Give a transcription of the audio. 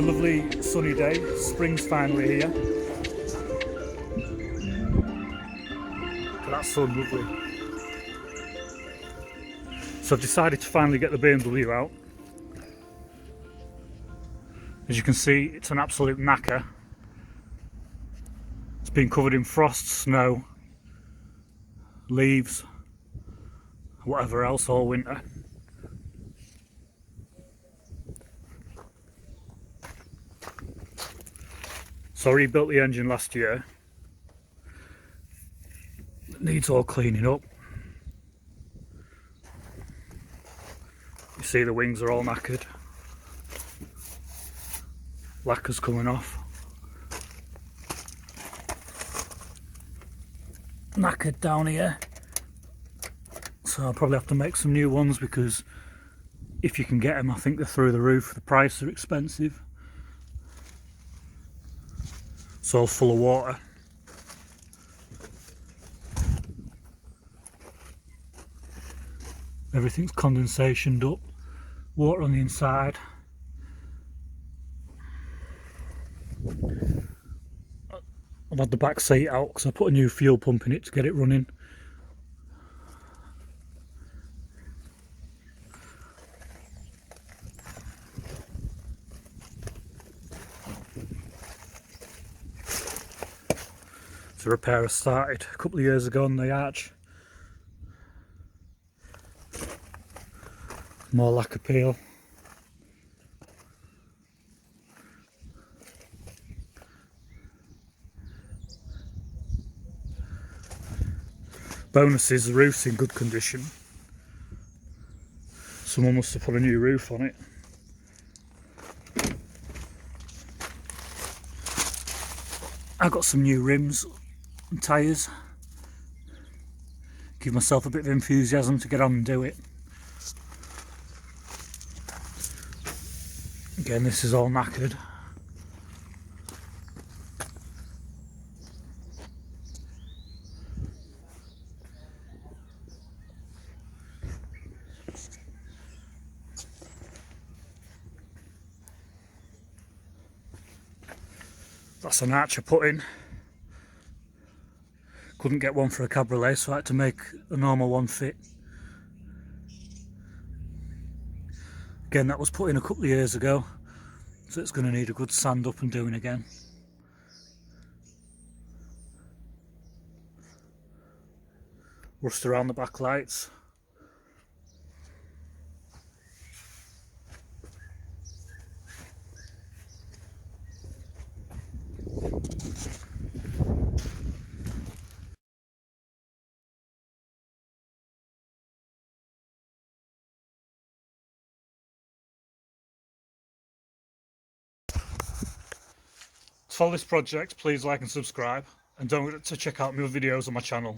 lovely sunny day. Spring's finally here. That sun, lovely. So I've decided to finally get the BMW out. As you can see, it's an absolute knacker. It's been covered in frost, snow, leaves, whatever else all winter. So I rebuilt the engine last year. It needs all cleaning up. You see the wings are all knackered. Lacquer's coming off. Knackered down here. So I'll probably have to make some new ones because if you can get them, I think they're through the roof. The price are expensive. It's all full of water. Everything's condensationed up. Water on the inside. I've had the back seat out because I put a new fuel pump in it to get it running. The repair I started a couple of years ago on the arch. More lacquer peel. Bonus is the roof's in good condition. Someone must have put a new roof on it. I got some new rims and tyres. Give myself a bit of enthusiasm to get on and do it. Again, this is all knackered. That's an arch I put in. Couldn't get one for a cabriolet, so I had to make a normal one fit. Again, that was put in a couple of years ago, so it's going to need a good sand up and doing again. Rust around the back lights. To follow this project, please like and subscribe, and don't forget to check out my other videos on my channel.